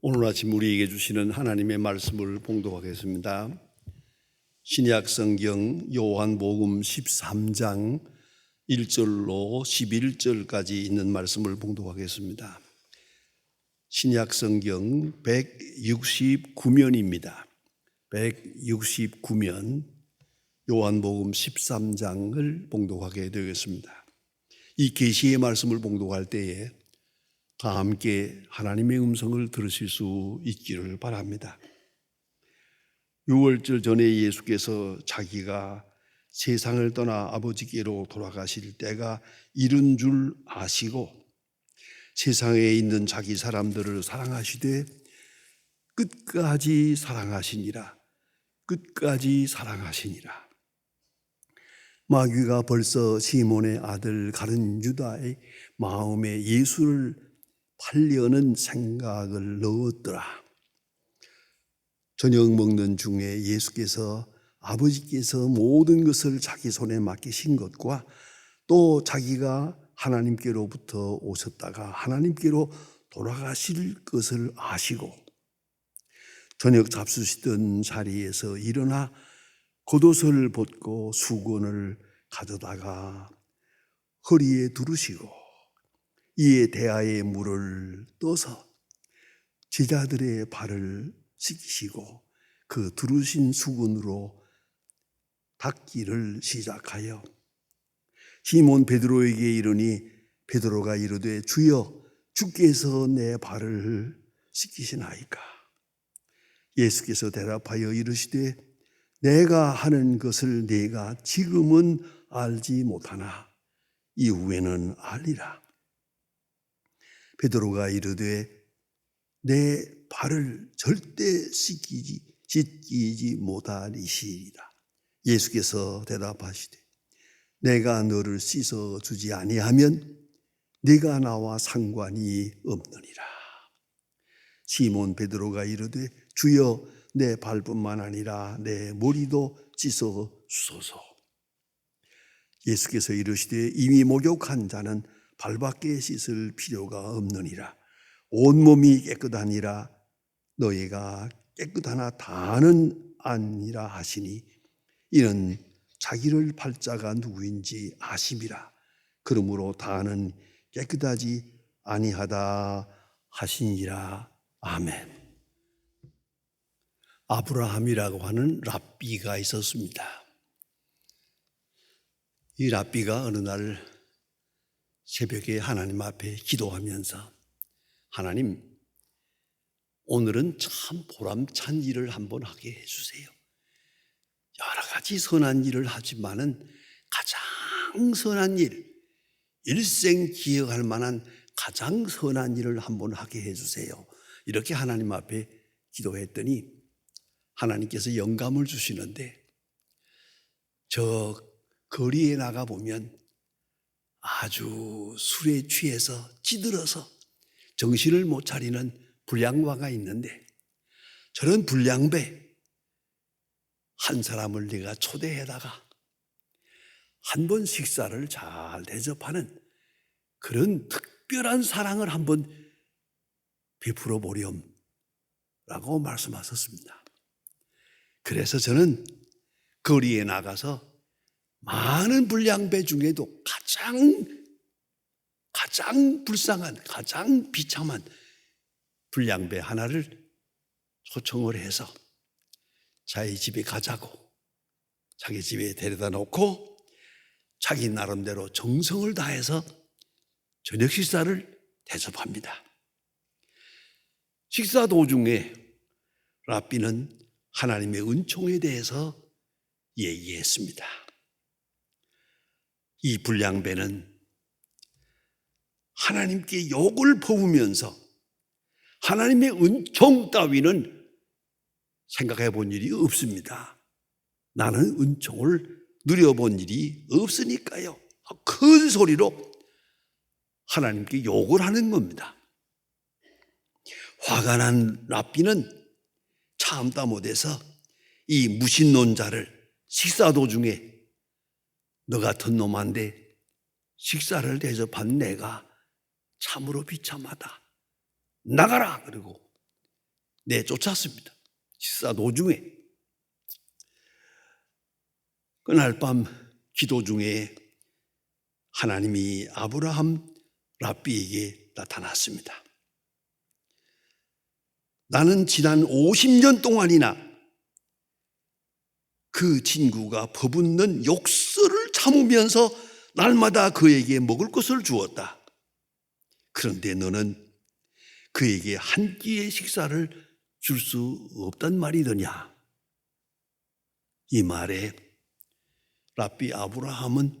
오늘 아침 우리에게 주시는 하나님의 말씀을 봉독하겠습니다. 신약 성경 요한복음 13장 1절로 11절까지 있는 말씀을 봉독하겠습니다. 신약 성경 169면입니다. 169면 요한복음 13장을 봉독하게 되겠습니다. 이 계시의 말씀을 봉독할 때에 다 함께 하나님의 음성을 들으실 수 있기를 바랍니다. 6월절 전에 예수께서 자기가 세상을 떠나 아버지께로 돌아가실 때가 이른 줄 아시고 세상에 있는 자기 사람들을 사랑하시되 끝까지 사랑하시니라. 끝까지 사랑하시니라. 마귀가 벌써 시몬의 아들 가룟 유다의 마음에 예수를 팔려는 생각을 넣었더라. 저녁 먹는 중에 예수께서 아버지께서 모든 것을 자기 손에 맡기신 것과 또 자기가 하나님께로부터 오셨다가 하나님께로 돌아가실 것을 아시고 저녁 잡수시던 자리에서 일어나 겉옷을 벗고 수건을 가져다가 허리에 두르시고 이에 대하에 물을 떠서 제자들의 발을 씻기시고 그 두르신 수건으로 닦기를 시작하여 시몬 베드로에게 이르니 베드로가 이르되 주여 주께서 내 발을 씻기시나이까. 예수께서 대답하여 이르시되 내가 하는 것을 네가 지금은 알지 못하나 이후에는 알리라. 베드로가 이르되 내 발을 절대 씻기지 못하리시리라. 예수께서 대답하시되 내가 너를 씻어 주지 아니하면 네가 나와 상관이 없느니라. 시몬 베드로가 이르되 주여 내 발뿐만 아니라 내 머리도 씻어 주소서. 예수께서 이르시되 이미 목욕한 자는 발밖에 씻을 필요가 없느니라. 온몸이 깨끗하니라. 너희가 깨끗하나 다는 아니라 하시니 이는 자기를 팔 자가 누구인지 아심이라. 그러므로 다는 깨끗하지 아니하다 하시니라. 아멘. 아브라함이라고 하는 랍비가 있었습니다. 이 랍비가 어느 날 새벽에 하나님 앞에 기도하면서 하나님, 오늘은 참 보람찬 일을 한번 하게 해주세요. 여러 가지 선한 일을 하지만은 가장 선한 일, 일생 기억할 만한 가장 선한 일을 한번 하게 해주세요. 이렇게 하나님 앞에 기도했더니 하나님께서 영감을 주시는데 저 거리에 나가보면 아주 술에 취해서 찌들어서 정신을 못 차리는 불량바가 있는데 저런 불량배 한 사람을 네가 초대해다가 한번 식사를 잘 대접하는 그런 특별한 사랑을 한번 베풀어 보렴 라고 말씀하셨습니다. 그래서 저는 거리에 나가서 많은 불량배 중에도 가장 불쌍한, 가장 비참한 불량배 하나를 초청을 해서 자기 집에 가자고 자기 집에 데려다 놓고 자기 나름대로 정성을 다해서 저녁 식사를 대접합니다. 식사 도중에 랍비는 하나님의 은총에 대해서 얘기했습니다. 이 불량배는 하나님께 욕을 퍼부면서 하나님의 은총 따위는 생각해 본 일이 없습니다. 나는 은총을 누려본 일이 없으니까요. 큰 소리로 하나님께 욕을 하는 겁니다. 화가 난 랍비는 참다 못해서 이 무신론자를 식사 도중에 너 같은 놈한테 식사를 대접한 내가 참으로 비참하다. 나가라! 그리고 내쫓았습니다. 식사 도중에. 그날 밤 기도 중에 하나님이 아브라함 랍비에게 나타났습니다. 나는 지난 50년 동안이나 그 친구가 퍼붓는 욕설을 참으면서 날마다 그에게 먹을 것을 주었다. 그런데 너는 그에게 한 끼의 식사를 줄 수 없단 말이더냐. 이 말에 랍비 아브라함은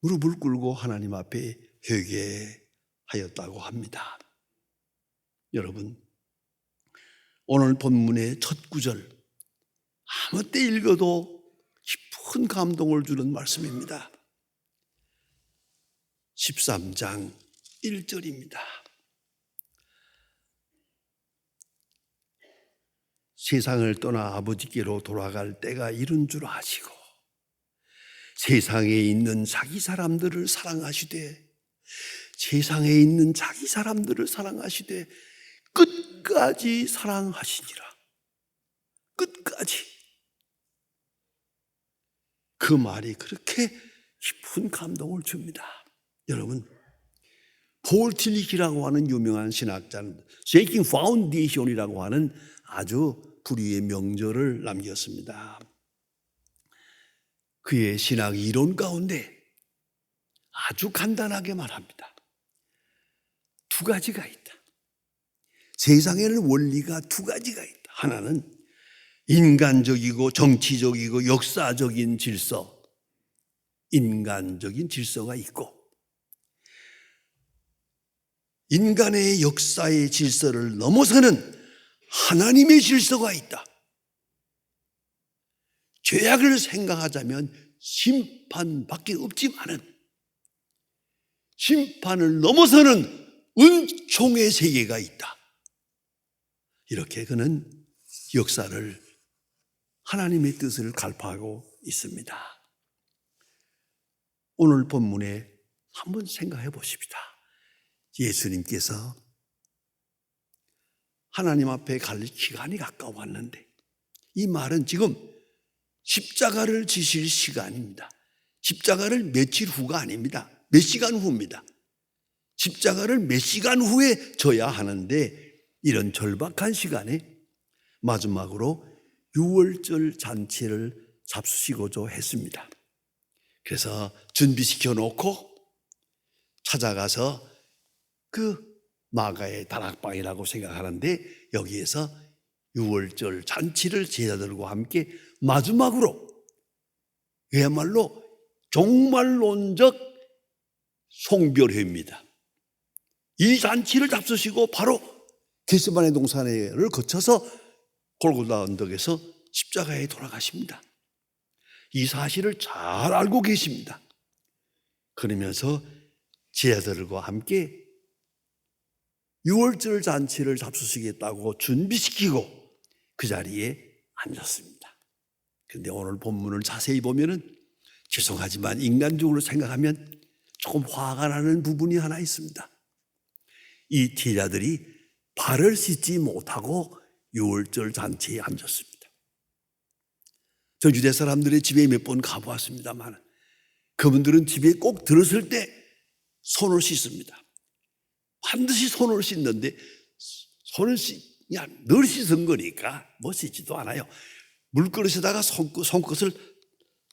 무릎을 꿇고 하나님 앞에 회개하였다고 합니다. 여러분, 오늘 본문의 첫 구절, 아무 때 읽어도 깊은 감동을 주는 말씀입니다. 13장 1절입니다. 세상을 떠나 아버지께로 돌아갈 때가 이른 줄 아시고 세상에 있는 자기 사람들을 사랑하시되 세상에 있는 자기 사람들을 사랑하시되 끝까지 사랑하시니라. 끝까지. 그 말이 그렇게 깊은 감동을 줍니다. 여러분, 폴 틸리키라고 하는 유명한 신학자는 Shaking Foundation이라고 하는 아주 불후의 명절을 남겼습니다. 그의 신학 이론 가운데 아주 간단하게 말합니다. 두 가지가 있다. 세상에는 원리가 두 가지가 있다. 하나는 인간적이고 정치적이고 역사적인 질서, 인간적인 질서가 있고 인간의 역사의 질서를 넘어서는 하나님의 질서가 있다. 죄악을 생각하자면 심판밖에 없지만은 심판을 넘어서는 은총의 세계가 있다. 이렇게 그는 역사를 하나님의 뜻을 갈파하고 있습니다. 오늘 본문에 한번 생각해 보십시다. 예수님께서 하나님 앞에 갈 시간이 가까웠는데 이 말은 지금 십자가를 지실 시간입니다. 십자가를 며칠 후가 아닙니다. 몇 시간 후입니다. 십자가를 몇 시간 후에 져야 하는데 이런 절박한 시간에 마지막으로 유월절 잔치를 잡수시고자 했습니다. 그래서 준비시켜 놓고 찾아가서 그 마가의 다락방이라고 생각하는데 여기에서 유월절 잔치를 제자들과 함께 마지막으로 그야말로 종말론적 송별회입니다. 이 잔치를 잡수시고 바로 겟세마네 동산을 거쳐서 골고다 언덕에서 십자가에 돌아가십니다. 이 사실을 잘 알고 계십니다. 그러면서 제자들과 함께 유월절 잔치를 잡수시겠다고 준비시키고 그 자리에 앉았습니다. 그런데 오늘 본문을 자세히 보면은 죄송하지만 인간적으로 생각하면 조금 화가 나는 부분이 하나 있습니다. 이 제자들이 발을 씻지 못하고 유월절 잔치에 앉았습니다. 저 유대 사람들의 집에 몇 번 가보았습니다만 그분들은 집에 꼭 들었을 때 손을 씻습니다. 반드시 손을 씻는데 손을 그냥 늘 씻은 거니까 뭐 씻지도 않아요. 물그릇에다가 손끝을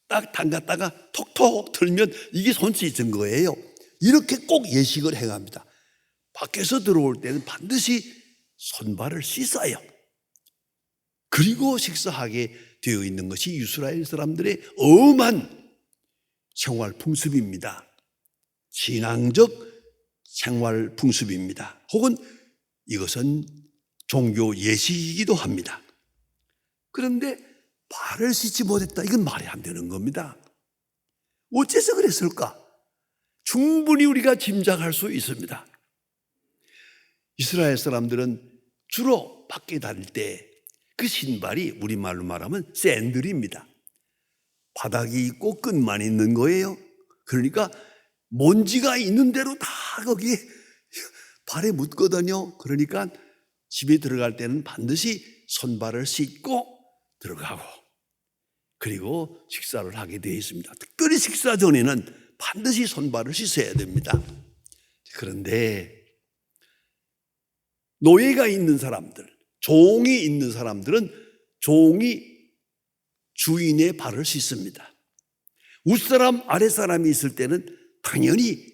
딱 담갔다가 톡톡 틀면 이게 손 씻은 거예요. 이렇게 꼭 예식을 행합니다. 밖에서 들어올 때는 반드시 손발을 씻어요. 그리고 식사하게 되어 있는 것이 이스라엘 사람들의 엄한 생활 풍습입니다. 신앙적 생활 풍습입니다. 혹은 이것은 종교 예식이기도 합니다. 그런데 발을 씻지 못했다. 이건 말이 안 되는 겁니다. 어째서 그랬을까? 충분히 우리가 짐작할 수 있습니다. 이스라엘 사람들은 주로 밖에 다닐 때 그 신발이 우리말로 말하면 샌들입니다. 바닥이 있고 끈만 있는 거예요. 그러니까 먼지가 있는 대로 다 거기에 발에 묻거든요. 그러니까 집에 들어갈 때는 반드시 손발을 씻고 들어가고, 그리고 식사를 하게 되어 있습니다. 특별히 식사 전에는 반드시 손발을 씻어야 됩니다. 그런데 노예가 있는 사람들, 종이 있는 사람들은 종이 주인의 발을 씻습니다. 윗사람, 아랫사람이 있을 때는 당연히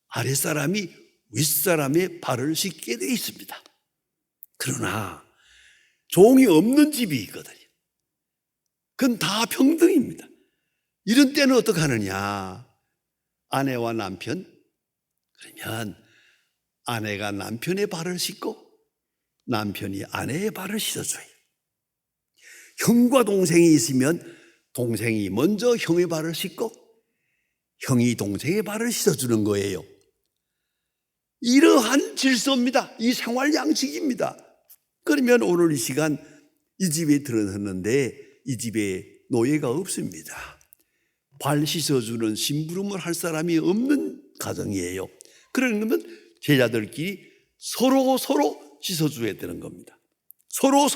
아랫사람이 윗사람의 발을 씻게 되어 있습니다. 그러나 종이 없는 집이 있거든요. 그건 다 평등입니다. 이런 때는 어떻게 하느냐? 아내와 남편, 그러면 아내가 남편의 발을 씻고 남편이 아내의 발을 씻어줘요. 형과 동생이 있으면 동생이 먼저 형의 발을 씻고 형이 동생의 발을 씻어주는 거예요. 이러한 질서입니다. 이 생활 양식입니다. 그러면 오늘 이 시간 이 집에 들어섰는데 이 집에 노예가 없습니다. 발 씻어주는 심부름을 할 사람이 없는 가정이에요. 그러면 제자들끼리 서로 씻어줘야 되는 겁니다. 서로.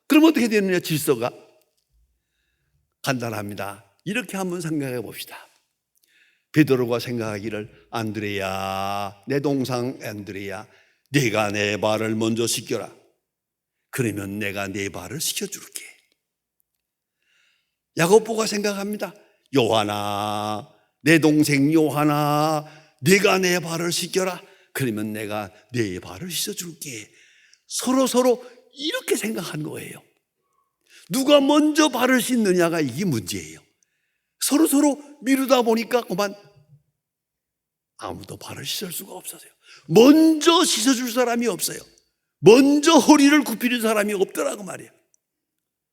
그럼 어떻게 되느냐? 질서가 간단합니다. 이렇게 한번 생각해 봅시다. 베드로가 생각하기를, 안드레야, 내 동생 안드레야, 네가 내 발을 먼저 씻겨라. 그러면 내가 네 발을 씻겨줄게. 야고보가 생각합니다. 요한아, 내 동생 요한아, 네가 내 발을 씻겨라. 그러면 내가 네 발을 씻어줄게. 서로 이렇게 생각한 거예요. 누가 먼저 발을 씻느냐가 이게 문제예요. 서로 미루다 보니까 그만 아무도 발을 씻을 수가 없었어요. 먼저 씻어줄 사람이 없어요. 먼저 허리를 굽히는 사람이 없더라고 말이에요.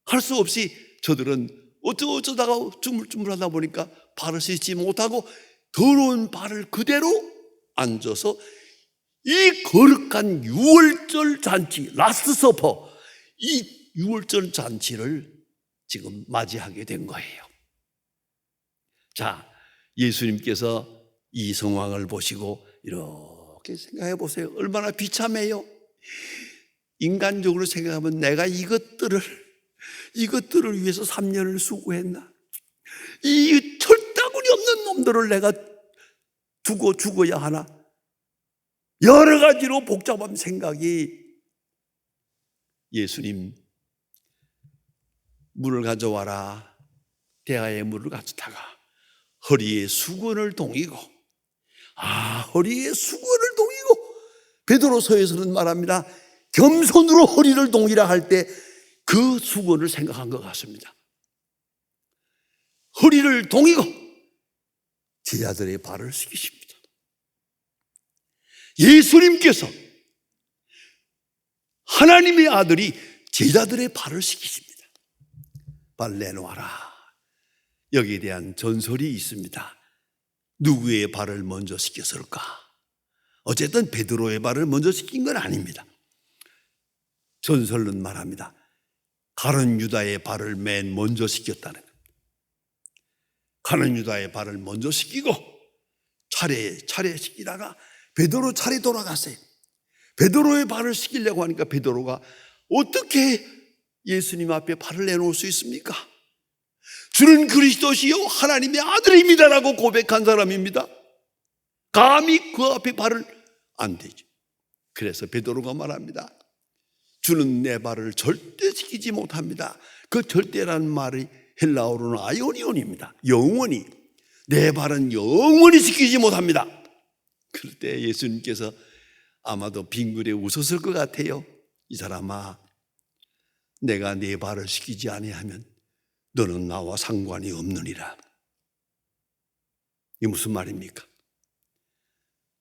할 수 없이 저들은 어쩌다가 쭈물쭈물하다 보니까 발을 씻지 못하고 더러운 발을 그대로 앉아서 이 거룩한 유월절 잔치, 라스트 서퍼, 이 유월절 잔치를 지금 맞이하게 된 거예요. 자, 예수님께서 이 상황을 보시고 이렇게 생각해 보세요. 얼마나 비참해요. 인간적으로 생각하면 내가 이것들을 위해서 3년을 수고했나? 이 철다구리 없는 놈들을 내가 두고 죽어야 하나? 여러 가지로 복잡한 생각이, 예수님 물을 가져와라. 대하에 물을 가져다가 허리에 수건을 동이고, 허리에 수건을 동이고, 베드로서에서는 말합니다. 겸손으로 허리를 동이라 할 때 그 수건을 생각한 것 같습니다. 허리를 동이고 제자들의 발을 씻기십니다. 예수님께서, 하나님의 아들이 제자들의 발을 씻기십니다. 발 내놓아라. 여기에 대한 전설이 있습니다. 누구의 발을 먼저 씻겼을까? 어쨌든 베드로의 발을 먼저 씻긴 건 아닙니다. 전설은 말합니다. 가룟 유다의 발을 맨 먼저 씻겼다는 거예요. 가룟 유다의 발을 먼저 씻기고 차례 씻기다가 베드로 차례 돌아갔어요. 베드로의 발을 씻기려고 하니까 베드로가 어떻게 예수님 앞에 발을 내놓을 수 있습니까? 주는 그리스도시요 하나님의 아들입니다라고 고백한 사람입니다. 감히 그 앞에 발을 안 되죠. 그래서 베드로가 말합니다. 주는 내 발을 절대 씻기지 못합니다. 그 절대라는 말이 헬라어로는 아이오니온입니다. 영원히, 내 발은 영원히 씻기지 못합니다. 그럴 때 예수님께서 아마도 빙그레 웃었을 것 같아요. 이 사람아, 내가 네 발을 씻기지 아니하면 너는 나와 상관이 없느니라. 이게 무슨 말입니까?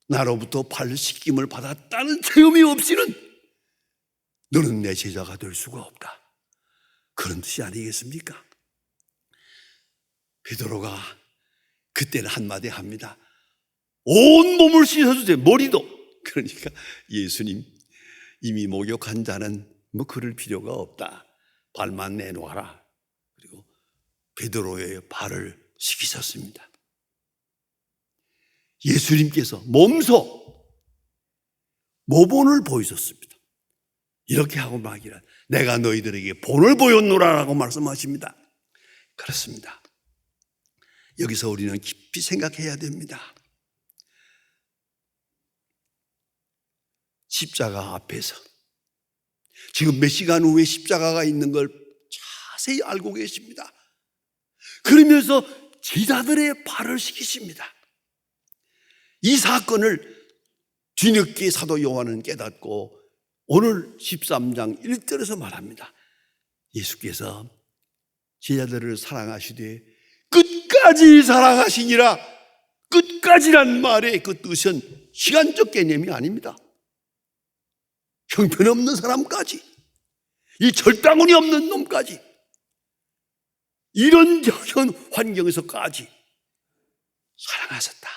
나로부터 발 씻김을 받았다는 체험이 없이는 너는 내 제자가 될 수가 없다. 그런 뜻이 아니겠습니까? 베드로가 그때는 한마디 합니다. 온 몸을 씻어주세요. 머리도. 그러니까 예수님, 이미 목욕한 자는 뭐 그럴 필요가 없다. 발만 내놓아라. 그리고 베드로의 발을 씻기셨습니다. 예수님께서 몸소 모본을 보이셨습니다. 이렇게 하고 말기를 내가 너희들에게 본을 보였노라라고 말씀하십니다. 그렇습니다. 여기서 우리는 깊이 생각해야 됩니다. 십자가 앞에서 지금 몇 시간 후에 십자가가 있는 걸 자세히 알고 계십니다. 그러면서 제자들의 발을 씻기십니다. 이 사건을 뒤늦게 사도 요한은 깨닫고 오늘 13장 1절에서 말합니다. 예수께서 제자들을 사랑하시되 끝까지 사랑하시니라. 끝까지란 말의 그 뜻은 시간적 개념이 아닙니다. 형편없는 사람까지, 이 절단원이 없는 놈까지, 이런 현 환경에서까지 사랑하셨다,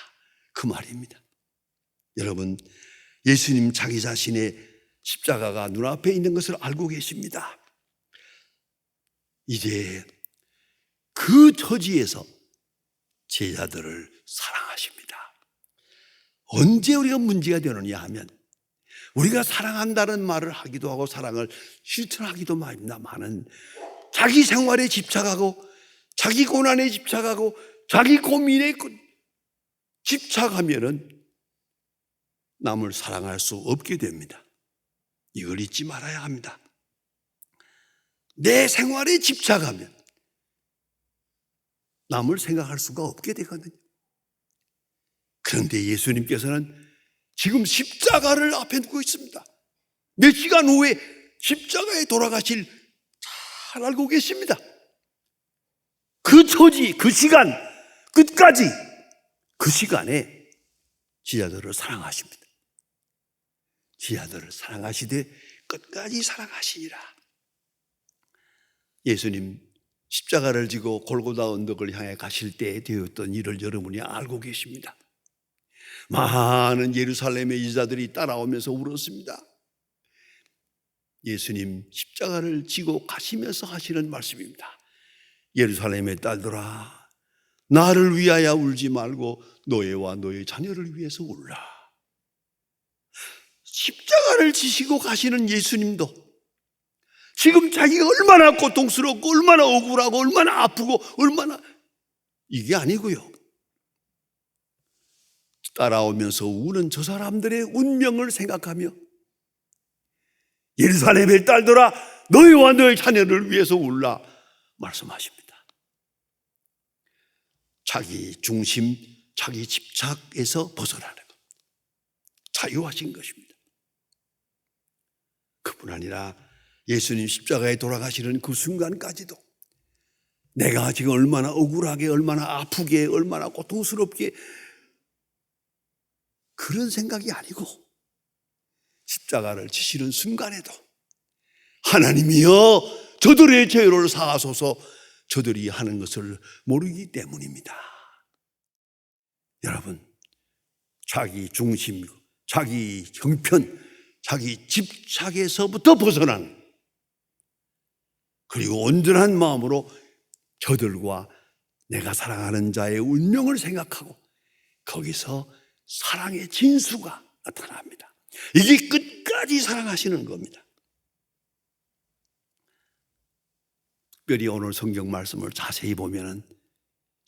그 말입니다. 여러분, 예수님 자기 자신의 십자가가 눈앞에 있는 것을 알고 계십니다. 이제 그 처지에서 제자들을 사랑하십니다. 언제 우리가 문제가 되느냐 하면 우리가 사랑한다는 말을 하기도 하고 사랑을 실천하기도 합니다만은 자기 생활에 집착하고 자기 고난에 집착하고 자기 고민에 집착하면은 남을 사랑할 수 없게 됩니다. 이걸 잊지 말아야 합니다. 내 생활에 집착하면 남을 생각할 수가 없게 되거든요. 그런데 예수님께서는 지금 십자가를 앞에 두고 있습니다. 몇 시간 후에 십자가에 돌아가실 잘 알고 계십니다. 그 처지, 그 시간, 끝까지 그 시간에 제자들을 사랑하십니다. 제자들을 사랑하시되 끝까지 사랑하시니라. 예수님 십자가를 지고 골고다 언덕을 향해 가실 때 되었던 일을 여러분이 알고 계십니다. 많은 예루살렘의 이자들이 따라오면서 울었습니다. 예수님 십자가를 지고 가시면서 하시는 말씀입니다. 예루살렘의 딸들아, 나를 위하여 울지 말고 너희와 너희 자녀를 위해서 울라. 십자가를 지시고 가시는 예수님도 지금 자기가 얼마나 고통스럽고 얼마나 억울하고 얼마나 아프고 얼마나 이게 아니고요. 따라오면서 우는 저 사람들의 운명을 생각하며 예루살렘의 딸들아 너희와 너희 자녀를 위해서 울라 말씀하십니다. 자기 중심, 자기 집착에서 벗어나는 것, 자유하신 것입니다. 그뿐 아니라 예수님 십자가에 돌아가시는 그 순간까지도 내가 지금 얼마나 억울하게, 얼마나 아프게, 얼마나 고통스럽게 그런 생각이 아니고 십자가를 지시는 순간에도 하나님이여 저들의 죄를 사하소서, 저들이 하는 것을 모르기 때문입니다. 여러분, 자기 중심, 자기 형편, 자기 집착에서부터 벗어난, 그리고 온전한 마음으로 저들과 내가 사랑하는 자의 운명을 생각하고 거기서 사랑의 진수가 나타납니다. 이게 끝까지 사랑하시는 겁니다. 특별히 오늘 성경 말씀을 자세히 보면은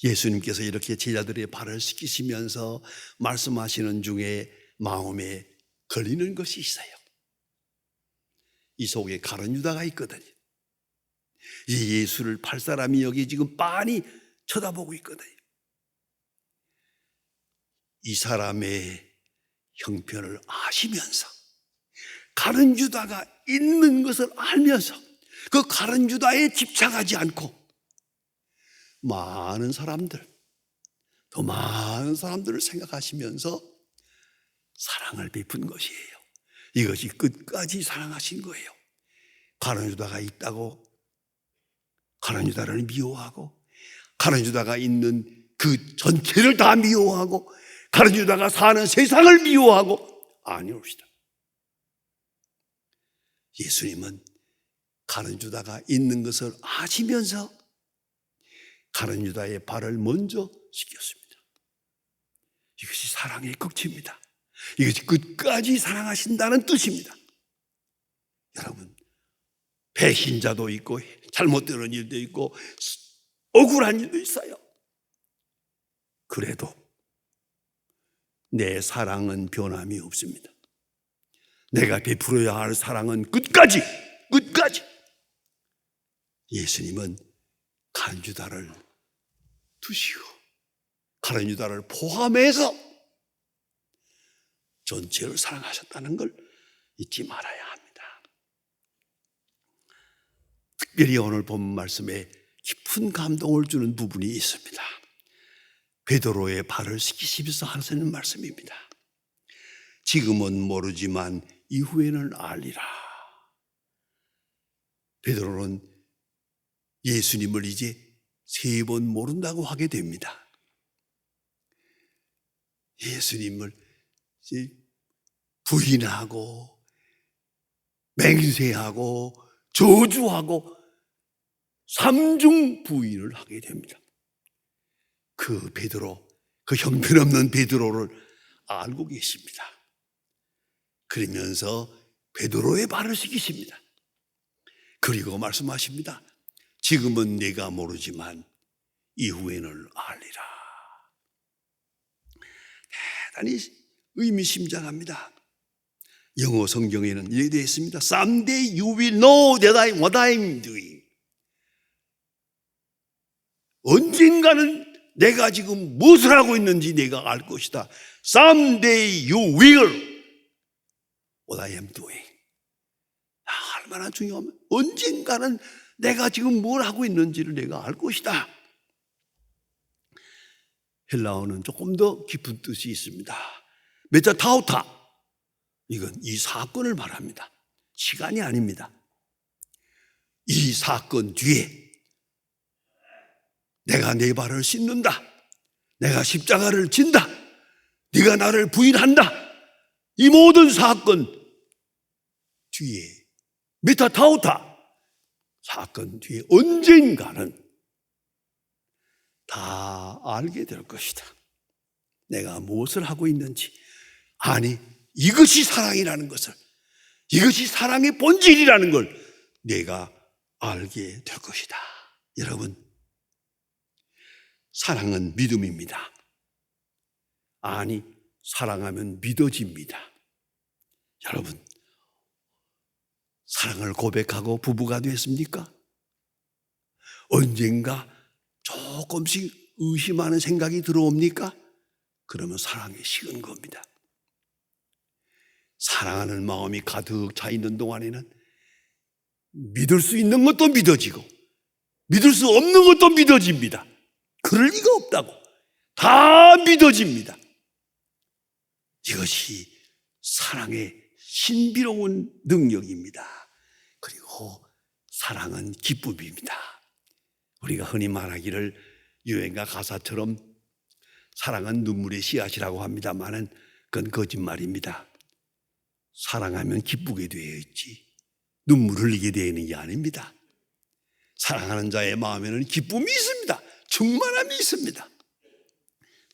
예수님께서 이렇게 제자들의 발을 씻기시면서 말씀하시는 중에 마음에 걸리는 것이 있어요. 이 속에 가룟 유다가 있거든요. 이 예수를 팔 사람이 여기 지금 빤히 쳐다보고 있거든요. 이 사람의 형편을 아시면서 가룟 유다가 있는 것을 알면서 그 가룟 유다에 집착하지 않고 많은 사람들, 더 많은 사람들을 생각하시면서 사랑을 베푼 것이에요. 이것이 끝까지 사랑하신 거예요. 가룟 유다가 있다고 가룟 유다를 미워하고 가룟 유다가 있는 그 전체를 다 미워하고 가룟 유다가 사는 세상을 미워하고 아니옵시다. 예수님은 가룟 유다가 있는 것을 아시면서 가룟 유다의 발을 먼저 씻겼습니다. 이것이 사랑의 극치입니다. 이것이 끝까지 사랑하신다는 뜻입니다. 여러분, 배신자도 있고 잘못되는 일도 있고 억울한 일도 있어요. 그래도 내 사랑은 변함이 없습니다. 내가 베풀어야 할 사랑은 끝까지 예수님은 가룟 유다를 두시고 가룟 유다를 포함해서 전체를 사랑하셨다는 걸 잊지 말아야 합니다. 특별히 오늘 본 말씀에 깊은 감동을 주는 부분이 있습니다. 베드로의 발을 씻기시면서 하시는 말씀입니다. 지금은 모르지만 이후에는 알리라. 베드로는 예수님을 이제 3번 모른다고 하게 됩니다. 예수님을 이제 부인하고 맹세하고 저주하고 3중 부인을 하게 됩니다. 그 베드로, 그 형편없는 베드로를 알고 계십니다. 그러면서 베드로의 발을 씻기십니다. 그리고 말씀하십니다. 지금은 내가 모르지만 이후에는 알리라. 대단히 의미심장합니다. 영어 성경에는 이렇게 되어 있습니다. Someday you will know that what I'm doing. 언젠가는 내가 지금 무엇을 하고 있는지 내가 알 것이다. Someday you will what I am doing. 얼마나 중요하면 언젠가는 내가 지금 뭘 하고 있는지를 내가 알 것이다. 헬라어는 조금 더 깊은 뜻이 있습니다. 메타타우타, 이건 이 사건을 말합니다. 시간이 아닙니다. 이 사건 뒤에 내가 내 발을 씻는다, 내가 십자가를 진다, 네가 나를 부인한다, 이 모든 사건 뒤에 메타타우타, 사건 뒤에 언젠가는 다 알게 될 것이다. 내가 무엇을 하고 있는지, 아니 이것이 사랑이라는 것을, 이것이 사랑의 본질이라는 걸 내가 알게 될 것이다. 여러분, 사랑은 믿음입니다. 아니, 사랑하면 믿어집니다. 여러분, 사랑을 고백하고 부부가 됐습니까? 언젠가 조금씩 의심하는 생각이 들어옵니까? 그러면 사랑이 식은 겁니다. 사랑하는 마음이 가득 차 있는 동안에는 믿을 수 있는 것도 믿어지고 믿을 수 없는 것도 믿어집니다. 그럴 리가 없다고. 다 믿어집니다. 이것이 사랑의 신비로운 능력입니다. 그리고 사랑은 기쁨입니다. 우리가 흔히 말하기를 유행가 가사처럼 사랑은 눈물의 씨앗이라고 합니다만은 그건 거짓말입니다. 사랑하면 기쁘게 되어 있지 눈물을 흘리게 되어 있는 게 아닙니다. 사랑하는 자의 마음에는 기쁨이 있습니다. 충만함이 있습니다.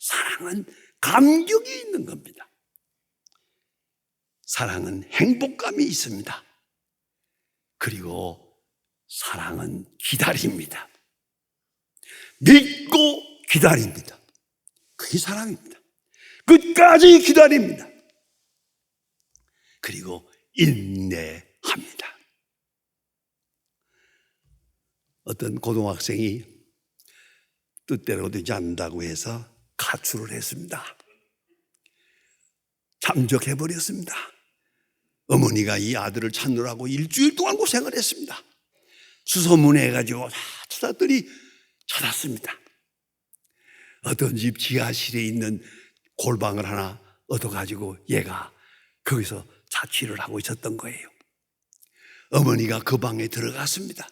사랑은 감격이 있는 겁니다. 사랑은 행복감이 있습니다. 그리고 사랑은 기다립니다. 믿고 기다립니다. 그게 사랑입니다. 끝까지 기다립니다. 그리고 인내합니다. 어떤 고등학생이 뜻대로 되지 않는다고 해서 가출을 했습니다. 잠적해버렸습니다. 어머니가 이 아들을 찾느라고 일주일 동안 고생을 했습니다. 수소문해가지고 다 찾았더니 찾았습니다. 어떤 집 지하실에 있는 골방을 하나 얻어가지고 얘가 거기서 자취를 하고 있었던 거예요. 어머니가 그 방에 들어갔습니다.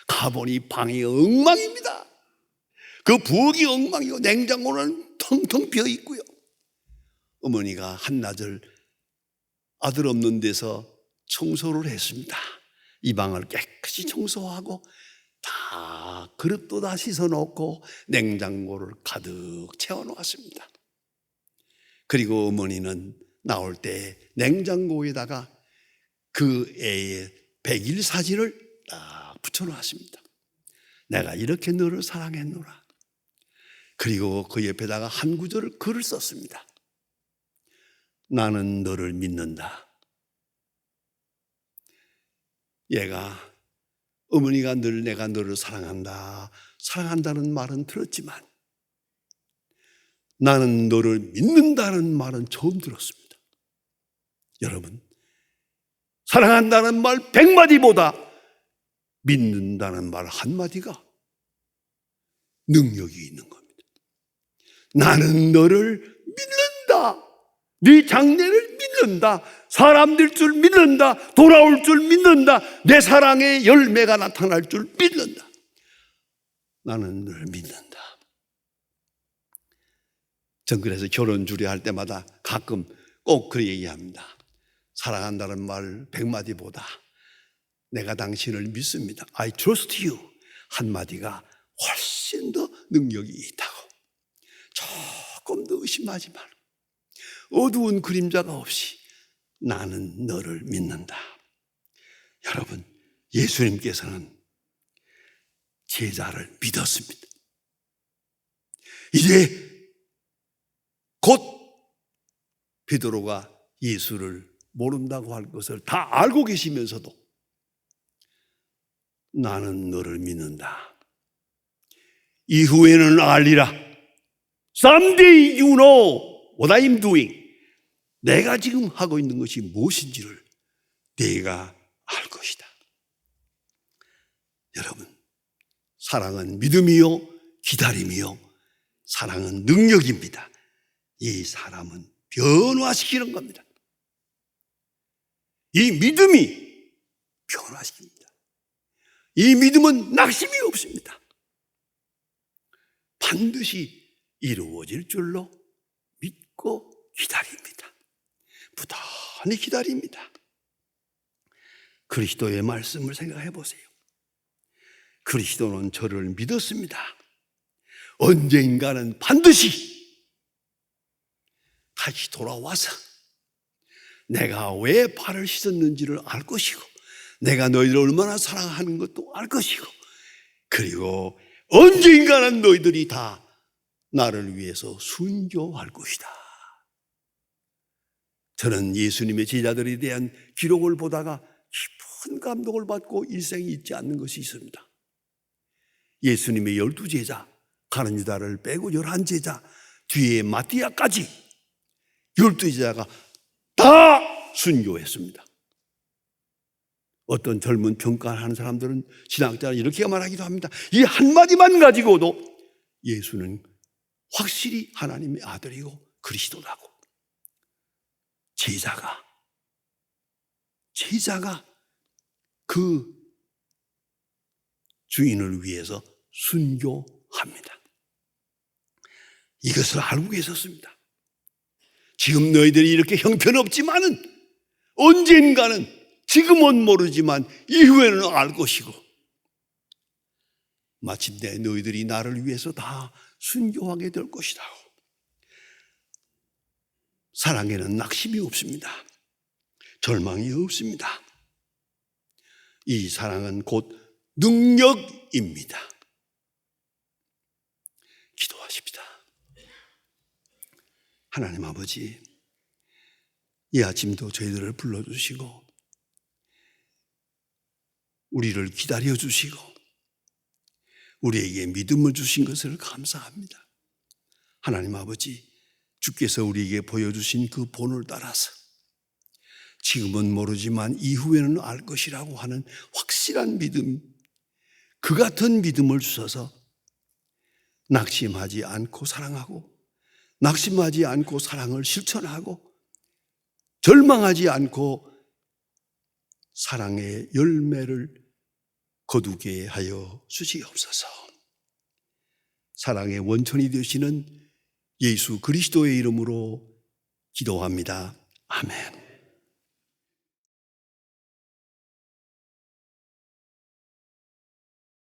가보니 방이 엉망입니다. 그 부엌이 엉망이고 냉장고는 텅텅 비어 있고요. 어머니가 한낮을 아들 없는 데서 청소를 했습니다. 이 방을 깨끗이 청소하고 다 그릇도 다 씻어놓고 냉장고를 가득 채워놓았습니다. 그리고 어머니는 나올 때 냉장고에다가 그 애의 100일 사진을 딱 붙여놓았습니다. 내가 이렇게 너를 사랑했노라. 그리고 그 옆에다가 한 구절을 글을 썼습니다. 나는 너를 믿는다. 얘가, 어머니가 늘 내가 너를 사랑한다, 사랑한다는 말은 들었지만 나는 너를 믿는다는 말은 처음 들었습니다. 여러분, 사랑한다는 말 100마디보다 믿는다는 말 한마디가 능력이 있는 겁니다. 나는 너를 믿는다. 네 장래를 믿는다. 사람 될 줄 믿는다. 돌아올 줄 믿는다. 내 사랑의 열매가 나타날 줄 믿는다. 나는 너를 믿는다. 전 그래서 결혼 주례할 때마다 가끔 꼭 그 얘기합니다. 사랑한다는 말 100마디보다 내가 당신을 믿습니다. I trust you 한마디가 훨씬 더 능력이 있다고. 조금 더 의심하지 말고 어두운 그림자가 없이 나는 너를 믿는다. 여러분, 예수님께서는 제자를 믿었습니다. 이제 곧 베드로가 예수를 모른다고 할 것을 다 알고 계시면서도 나는 너를 믿는다. 이후에는 알리라. Someday you know what I'm doing. 내가 지금 하고 있는 것이 무엇인지를 내가 알 것이다. 여러분, 사랑은 믿음이요 기다림이요 사랑은 능력입니다. 이 사람은 변화시키는 겁니다. 이 믿음이 변화시킵니다. 이 믿음은 낙심이 없습니다. 반드시 이루어질 줄로 믿고 기다립니다. 부단히 기다립니다. 그리스도의 말씀을 생각해 보세요. 그리스도는 저를 믿었습니다. 언젠가는 반드시 다시 돌아와서 내가 왜 발을 씻었는지를 알 것이고 내가 너희를 얼마나 사랑하는 것도 알 것이고 그리고 언젠가는 너희들이 다 나를 위해서 순교할 것이다. 저는 예수님의 제자들에 대한 기록을 보다가 깊은 감동을 받고 일생이 잊지 않는 것이 있습니다. 예수님의 12제자, 가룟 유다를 빼고 11제자, 뒤에 마띠아까지 12제자가 다 순교했습니다. 어떤 젊은 평가하는 사람들은 신학자는 이렇게 말하기도 합니다. 이 한마디만 가지고도 예수는 확실히 하나님의 아들이고 그리스도라고. 제자가 그 주인을 위해서 순교합니다. 이것을 알고 계셨습니다. 지금 너희들이 이렇게 형편없지만은 언젠가는 지금은 모르지만 이후에는 알 것이고 마침내 너희들이 나를 위해서 다 순교하게 될 것이다. 사랑에는 낙심이 없습니다. 절망이 없습니다. 이 사랑은 곧 능력입니다. 기도하십시다. 하나님 아버지, 이 아침도 저희들을 불러주시고 우리를 기다려주시고 우리에게 믿음을 주신 것을 감사합니다. 하나님 아버지, 주께서 우리에게 보여주신 그 본을 따라서 지금은 모르지만 이후에는 알 것이라고 하는 확실한 믿음, 그 같은 믿음을 주셔서 낙심하지 않고 사랑하고 낙심하지 않고 사랑을 실천하고 절망하지 않고 사랑의 열매를 거두게 하여 주시옵소서. 사랑의 원천이 되시는 예수 그리스도의 이름으로 기도합니다. 아멘.